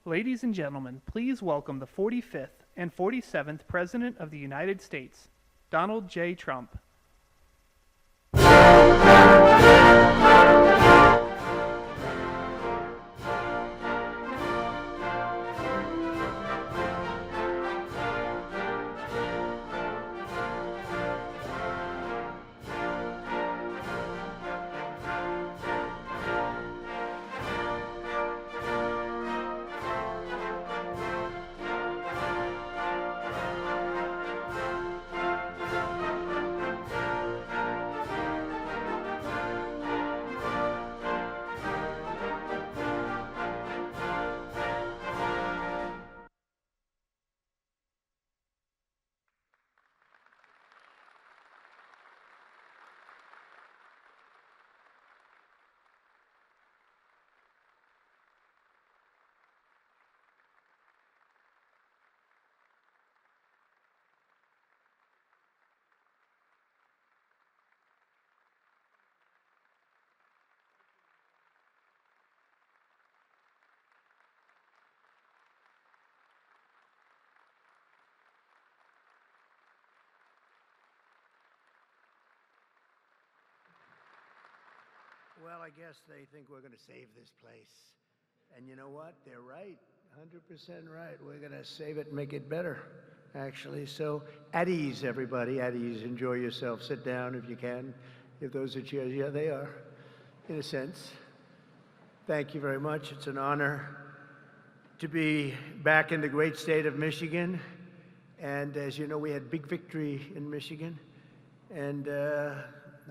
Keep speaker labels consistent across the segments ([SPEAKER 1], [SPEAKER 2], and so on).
[SPEAKER 1] Ladies and gentlemen, please welcome the 45th and 47th President of the United States, Donald J. Trump.
[SPEAKER 2] Well, I guess they think we're going to save this place. And you know what? They're right. 100% right. We're going to save it and make it better, actually. So at ease, everybody. At ease. Enjoy yourself. Sit down if you can. If those are chairs, yeah, they are, in a sense. Thank you very much. It's an honor to be back in the great state of Michigan. And as you know, we had big victory in Michigan. And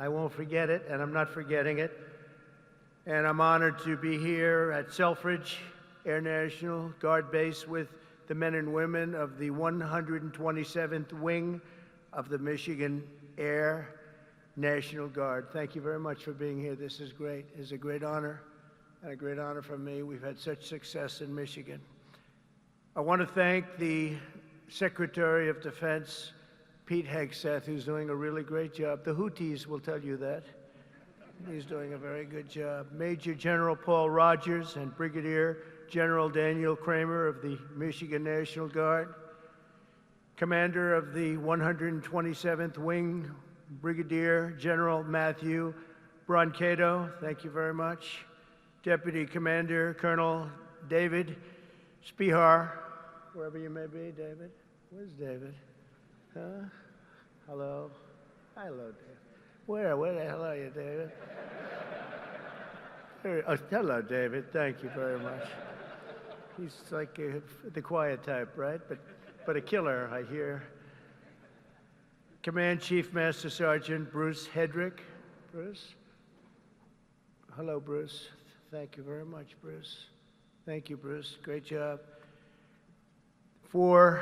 [SPEAKER 2] I won't forget it, and I'm not forgetting it. And I'm honored to be here at Selfridge Air National Guard Base with the men and women of the 127th Wing of the Michigan Air National Guard. Thank you very much for being here. This is great. It's a great honor, and a great honor for me. We've had such success in Michigan. I want to thank the Secretary of Defense, Pete Hegseth, who's doing a really great job. The Houthis will tell you that. He's doing a very good job. Major General Paul Rogers and Brigadier General Daniel Kramer of the Michigan National Guard. Commander of the 127th Wing, Brigadier General Matthew Brancato, thank you very much. Deputy Commander Colonel David Spihar, wherever you may be, David. Where's David? Huh? Hello? Hello, David. Where the hell are you, David? Oh, hello, David. Thank you very much. He's like the quiet type, right? But a killer, I hear. Command Chief Master Sergeant Bruce Hedrick. Bruce? Hello, Bruce. Thank you very much, Bruce. Thank you, Bruce. Great job. For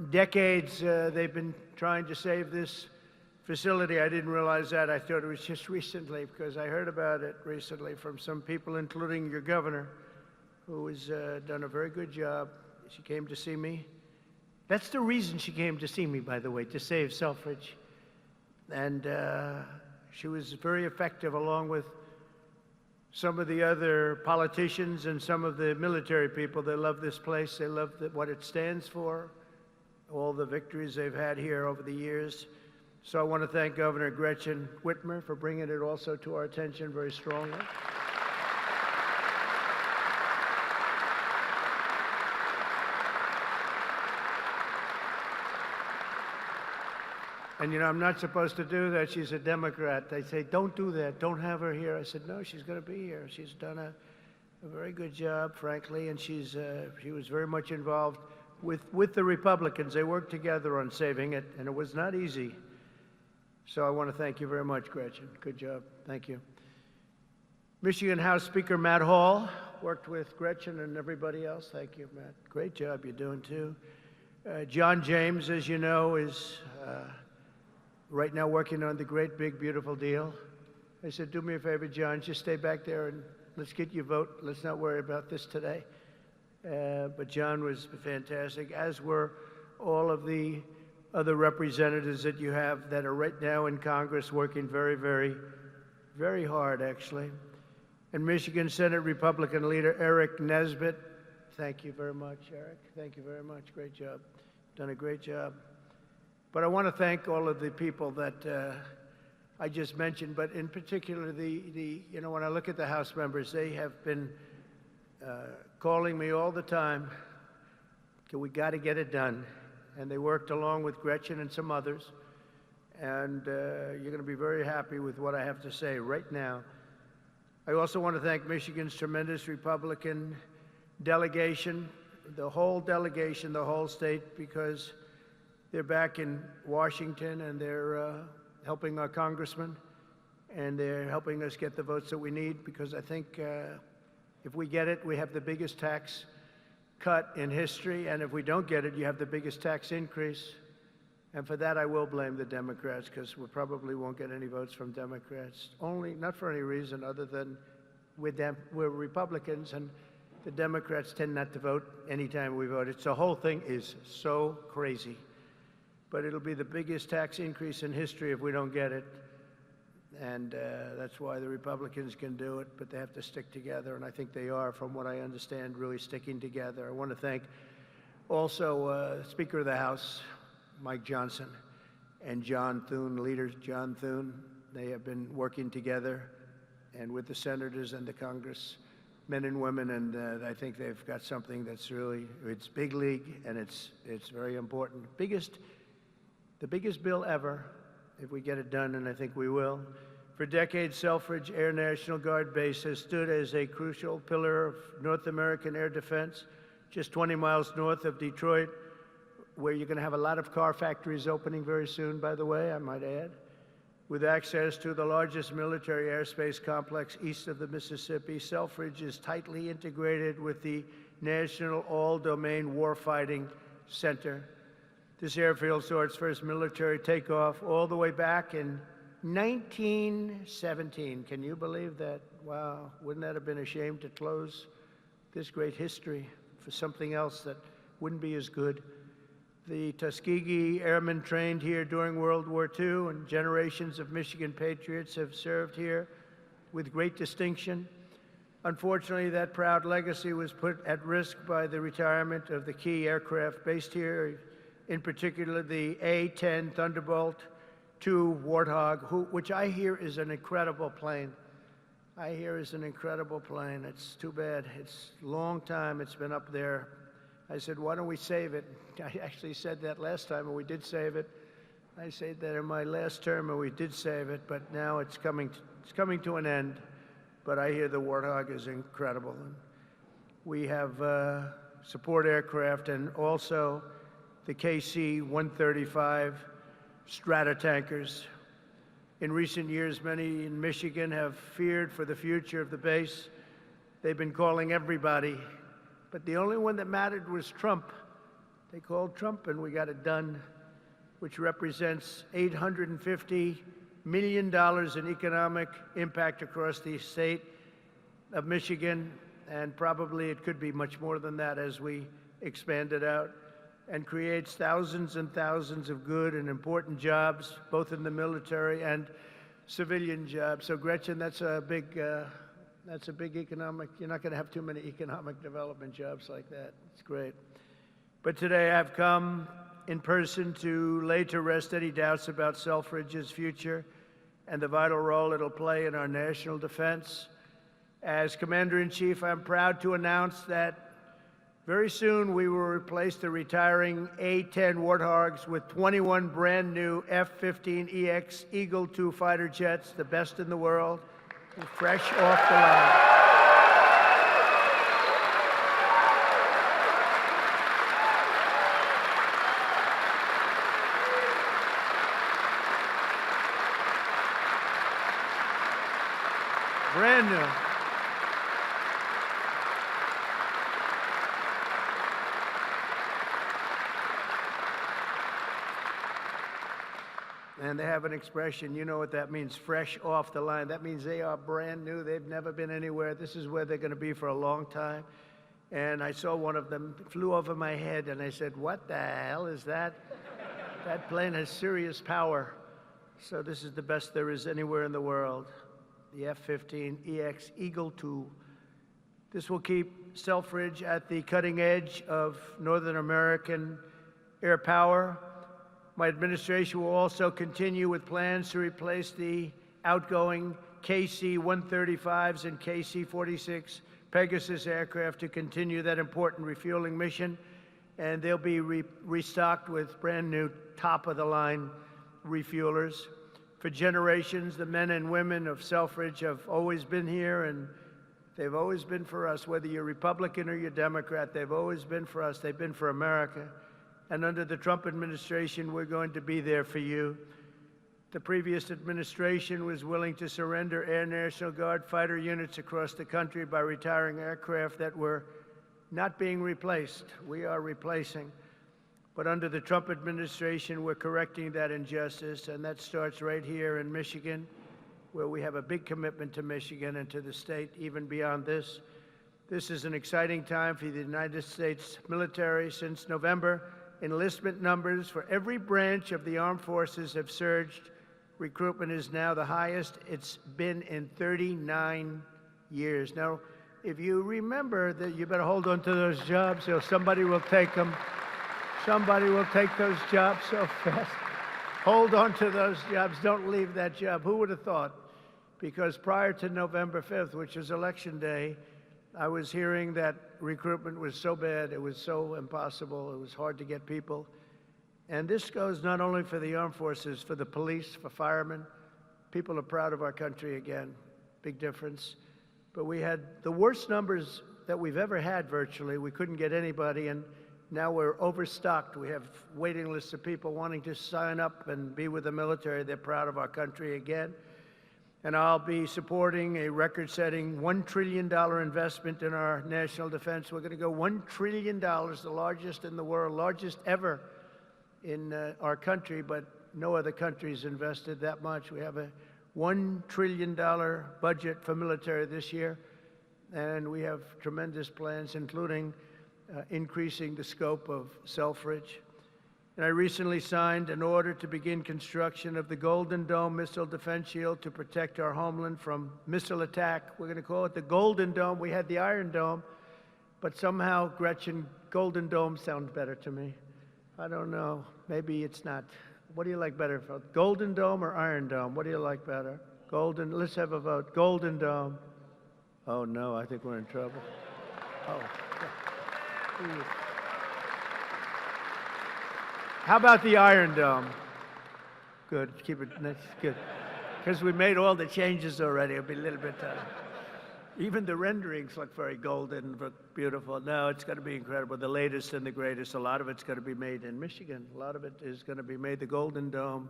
[SPEAKER 2] decades, they've been trying to save this facility. I didn't realize that. I thought it was just recently, because I heard about it recently from some people, including your governor, who has done a very good job. She came to see me. That's the reason she came to see me, by the way, to save Selfridge. And she was very effective, along with some of the other politicians and some of the military people. They love this place. They love what it stands for, all the victories they've had here over the years. So I want to thank Governor Gretchen Whitmer for bringing it also to our attention very strongly. And you know, I'm not supposed to do that. She's a Democrat. They say, don't do that. Don't have her here. I said, no, she's going to be here. She's done a very good job, frankly, and she was very much involved with the Republicans. They worked together on saving it, and it was not easy. So I want to thank you very much, Gretchen. Good job. Thank you. Michigan House Speaker Matt Hall worked with Gretchen and everybody else. Thank you, Matt. Great job you're doing, too. John James, as you know, is right now working on the great, big, beautiful deal. I said, do me a favor, John, just stay back there and let's get your vote. Let's not worry about this today. But John was fantastic, as were all of the other representatives that you have that are right now in Congress working very, very, very hard, actually. And Michigan Senate Republican leader Eric Nesbitt, Thank you very much, Eric. Thank you very much. Great job. Done a great job. But I want to thank all of the people that I just mentioned, but in particular, when I look at the House members, they have been calling me all the time, we got to get it done. And they worked along with Gretchen and some others. And you're going to be very happy with what I have to say right now. I also want to thank Michigan's tremendous Republican delegation, the whole delegation, the whole state, because they're back in Washington and they're helping our congressman, and they're helping us get the votes that we need, because I think if we get it, we have the biggest tax cut in history, and if we don't get it, you have the biggest tax increase. And for that, I will blame the Democrats, because we probably won't get any votes from Democrats, not for any reason other than we're Republicans, and the Democrats tend not to vote anytime we vote. The whole thing is so crazy. But it'll be the biggest tax increase in history if we don't get it. And that's why the Republicans can do it, but they have to stick together, and I think they are, from what I understand, really sticking together. I want to thank also Speaker of the House, Mike Johnson, and John Thune, leader John Thune. They have been working together, and with the senators and the Congress, men and women, and I think they've got something that's really, it's big league, and it's very important. The biggest bill ever, if we get it done, and I think we will. For decades, Selfridge Air National Guard Base has stood as a crucial pillar of North American air defense, just 20 miles north of Detroit, where you're going to have a lot of car factories opening very soon, by the way, I might add, with access to the largest military airspace complex east of the Mississippi. Selfridge is tightly integrated with the National All-Domain Warfighting Center. This airfield saw its first military takeoff all the way back in 1917. Can you believe that? Wow, wouldn't that have been a shame to close this great history for something else that wouldn't be as good? The Tuskegee Airmen trained here during World War II, and generations of Michigan patriots have served here with great distinction. Unfortunately, that proud legacy was put at risk by the retirement of the key aircraft based here, in particular the A-10 Thunderbolt II Warthog, which I hear is an incredible plane. It's too bad. It's a long time it's been up there. I said, why don't we save it? I actually said that last time, and we did save it. I said that in my last term, and we did save it, but now it's coming to an end. But I hear the Warthog is incredible. And we have support aircraft and also the KC-135 Stratotankers. In recent years, many in Michigan have feared for the future of the base. They've been calling everybody, but the only one that mattered was Trump. They called Trump, and we got it done, which represents $850 million in economic impact across the state of Michigan, and probably it could be much more than that as we expand it out, and creates thousands and thousands of good and important jobs, both in the military and civilian jobs. So Gretchen, that's a big economic, you're not going to have too many economic development jobs like that. It's great. But today I've come in person to lay to rest any doubts about Selfridge's future and the vital role it'll play in our national defense. As Commander-in-Chief, I'm proud to announce that very soon we will replace the retiring A-10 Warthogs with 21 brand new F-15EX Eagle II fighter jets, the best in the world, fresh off the line. Brand new. And they have an expression, you know what that means, fresh off the line. That means they are brand new. They've never been anywhere. This is where they're going to be for a long time. And I saw one of them flew over my head, and I said, what the hell is that? That plane has serious power. So this is the best there is anywhere in the world, the F-15EX Eagle II. This will keep Selfridge at the cutting edge of Northern American air power. My administration will also continue with plans to replace the outgoing KC-135s and KC-46 Pegasus aircraft to continue that important refueling mission. And they'll be restocked with brand new top-of-the-line refuelers. For generations, the men and women of Selfridge have always been here, and they've always been for us. Whether you're Republican or you're Democrat, they've always been for us. They've been for America. And under the Trump administration, we're going to be there for you. The previous administration was willing to surrender Air National Guard fighter units across the country by retiring aircraft that were not being replaced. We are replacing. But under the Trump administration, we're correcting that injustice, and that starts right here in Michigan, where we have a big commitment to Michigan and to the state, even beyond this. This is an exciting time for the United States military. Since November, enlistment numbers for every branch of the armed forces have surged. Recruitment is now the highest it's been in 39 years. Now, if you remember that, you better hold on to those jobs, or somebody will take them. Somebody will take those jobs so fast. Hold on to those jobs. Don't leave that job. Who would have thought? Because prior to November 5th, which is Election Day, I was hearing that recruitment was so bad, it was so impossible, it was hard to get people. And this goes not only for the armed forces, for the police, for firemen. People are proud of our country again. Big difference. But we had the worst numbers that we've ever had virtually. We couldn't get anybody, and now we're overstocked. We have waiting lists of people wanting to sign up and be with the military. They're proud of our country again. And I'll be supporting a record-setting $1 trillion investment in our national defense. We're going to go $1 trillion, the largest in the world, largest ever in our country, but no other country's invested that much. We have a $1 trillion budget for military this year, and we have tremendous plans, including increasing the scope of Selfridge. And I recently signed an order to begin construction of the Golden Dome missile defense shield to protect our homeland from missile attack. We're going to call it the Golden Dome. We had the Iron Dome, but somehow, Gretchen, Golden Dome sounds better to me. I don't know. Maybe it's not. What do you like better? Golden Dome or Iron Dome? What do you like better? Golden. Let's have a vote. Golden Dome. Oh, no, I think we're in trouble. Oh. How about the Iron Dome? Good. Keep it. That's good. Because we made all the changes already. It'll be a little bit. Even the renderings look very golden, look beautiful. No, it's going to be incredible. The latest and the greatest. A lot of it's going to be made in Michigan. A lot of it is going to be made. The Golden Dome.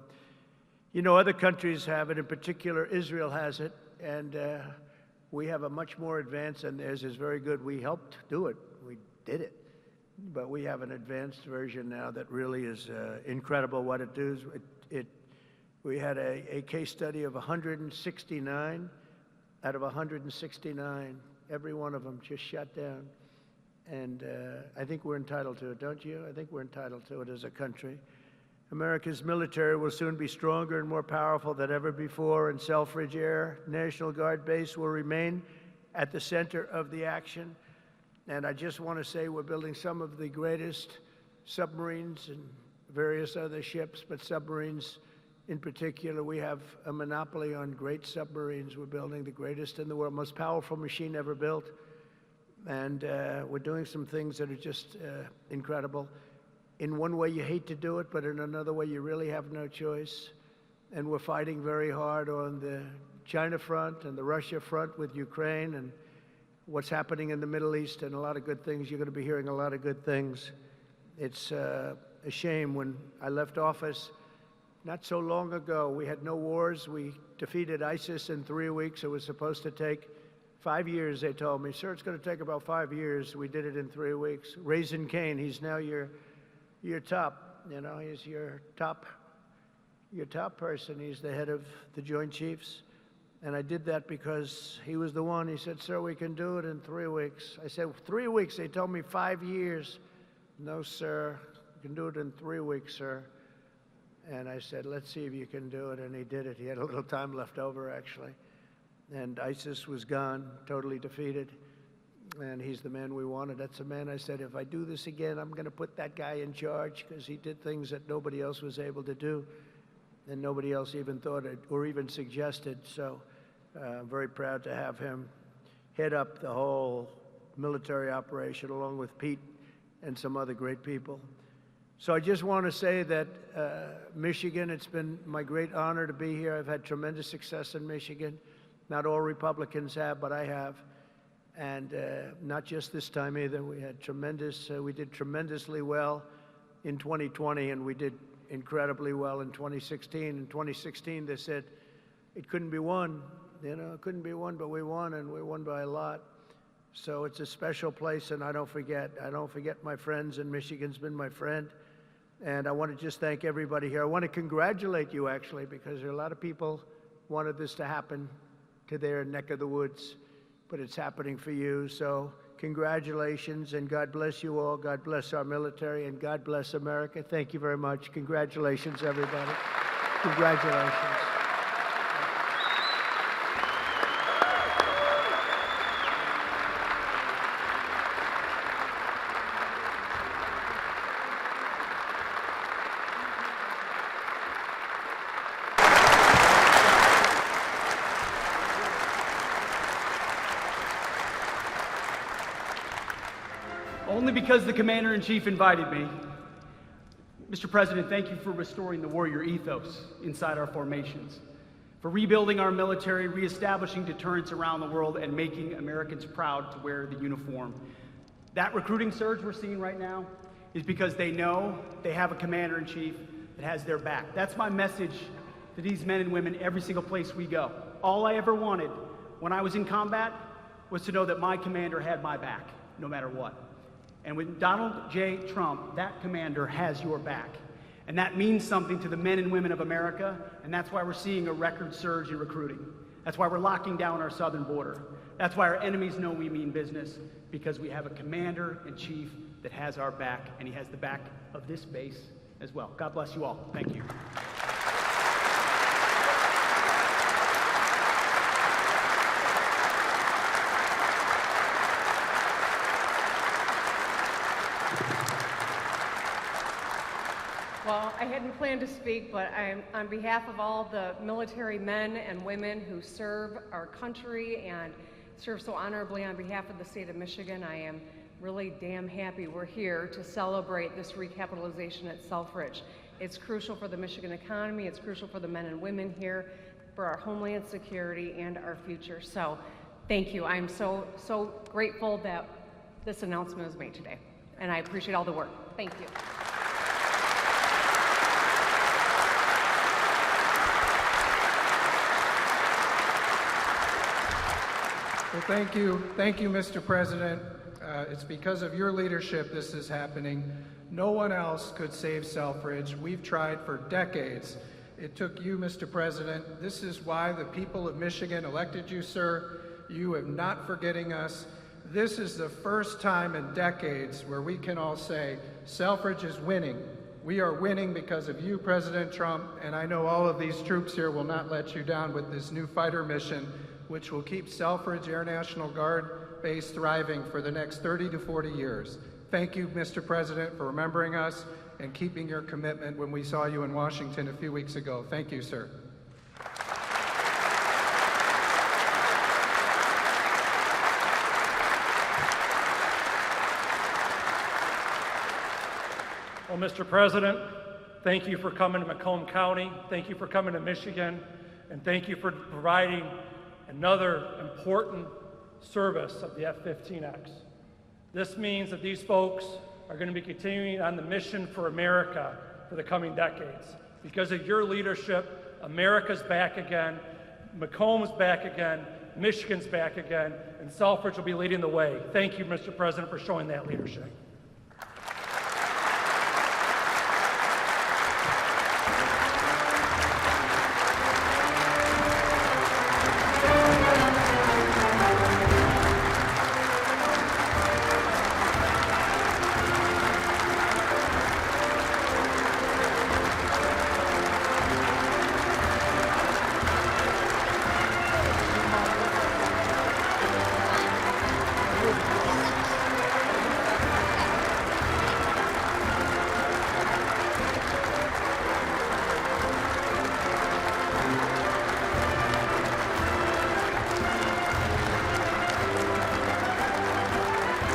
[SPEAKER 2] You know, other countries have it. In particular, Israel has it, and we have a much more advanced, and theirs is very good. We helped do it. We did it. But we have an advanced version now that really is incredible what it does. We had a case study of 169. Out of 169, every one of them just shut down. And I think we're entitled to it, don't you? I think we're entitled to it as a country. America's military will soon be stronger and more powerful than ever before, and Selfridge Air National Guard Base will remain at the center of the action. And I just want to say we're building some of the greatest submarines and various other ships, but submarines in particular, we have a monopoly on great submarines. We're building the greatest in the world, most powerful machine ever built. And we're doing some things that are just incredible. In one way, you hate to do it, but in another way, you really have no choice. And we're fighting very hard on the China front and the Russia front with Ukraine and what's happening in the Middle East, and a lot of good things. You're going to be hearing a lot of good things. It's a shame. When I left office not so long ago, we had no wars. We defeated ISIS in 3 weeks. It was supposed to take 5 years, they told me. Sir, it's going to take about 5 years. We did it in 3 weeks. Raisin Cain, he's now your top, you know, he's your top person. He's the head of the Joint Chiefs. And I did that because he was the one. He said, sir, we can do it in 3 weeks. I said, 3 weeks? They told me 5 years. No, sir, you can do it in 3 weeks, sir. And I said, let's see if you can do it. And he did it. He had a little time left over, actually. And ISIS was gone, totally defeated. and he's the man we wanted. That's the man I said, if I do this again, I'm going to put that guy in charge, because he did things that nobody else was able to do, and nobody else even thought it or even suggested. So I'm very proud to have him head up the whole military operation along with Pete and some other great people. So I just want to say that Michigan, it's been my great honor to be here. I've had tremendous success in Michigan. Not all Republicans have, but I have. And not just this time either. We had we did tremendously well in 2020, and we did incredibly well in 2016. In 2016, they said it couldn't be won. You know, it couldn't be won, but we won, and we won by a lot. So it's a special place, and I don't forget my friends, and Michigan's been my friend. And I want to just thank everybody here. I want to congratulate you, actually, because there are a lot of people wanted this to happen to their neck of the woods, but it's happening for you. So congratulations, and God bless you all. God bless our military, and God bless America. Thank you very much. Congratulations, everybody. Congratulations.
[SPEAKER 3] Only because the Commander-in-Chief invited me. Mr. President, thank you for restoring the warrior ethos inside our formations, for rebuilding our military, reestablishing deterrence around the world, and making Americans proud to wear the uniform. That recruiting surge we're seeing right now is because they know they have a Commander-in-Chief that has their back. That's my message to these men and women every single place we go. All I ever wanted when I was in combat was to know that my commander had my back, no matter what. And with Donald J. Trump, that commander has your back. And that means something to the men and women of America, and that's why we're seeing a record surge in recruiting. That's why we're locking down our southern border. That's why our enemies know we mean business, because we have a Commander-in-Chief that has our back, and he has the back of this base as well. God bless you all. Thank you.
[SPEAKER 4] Well, I hadn't planned to speak, but I'm on behalf of all the military men and women who serve our country and serve so honorably on behalf of the state of Michigan. I am really damn happy we're here to celebrate this recapitalization at Selfridge. It's crucial for the Michigan economy, it's crucial for the men and women here, for our homeland security and our future. So thank you. I'm so grateful that this announcement was made today, and I appreciate all the work. Thank you.
[SPEAKER 5] Well, thank you, Mr. President. It's because of your leadership this is happening. No one else could save Selfridge. We've tried for decades. It took you, Mr. President. This is why the people of Michigan elected you, sir. You are not forgetting us. This is the first time in decades where we can all say, Selfridge is winning. We are winning because of you, President Trump, and I know all of these troops here will not let you down with this new fighter mission, which will keep Selfridge Air National Guard base thriving for the next 30 to 40 years. Thank you, Mr. President, for remembering us and keeping your commitment when we saw you in Washington a few weeks ago. Thank you, sir.
[SPEAKER 6] Well, Mr. President, thank you for coming to Macomb County. Thank you for coming to Michigan. And thank you for providing another important service of the F-15X. This means that these folks are going to be continuing on the mission for America for the coming decades. Because of your leadership, America's back again, Macomb's back again, Michigan's back again, and Selfridge will be leading the way. Thank you, Mr. President, for showing that leadership.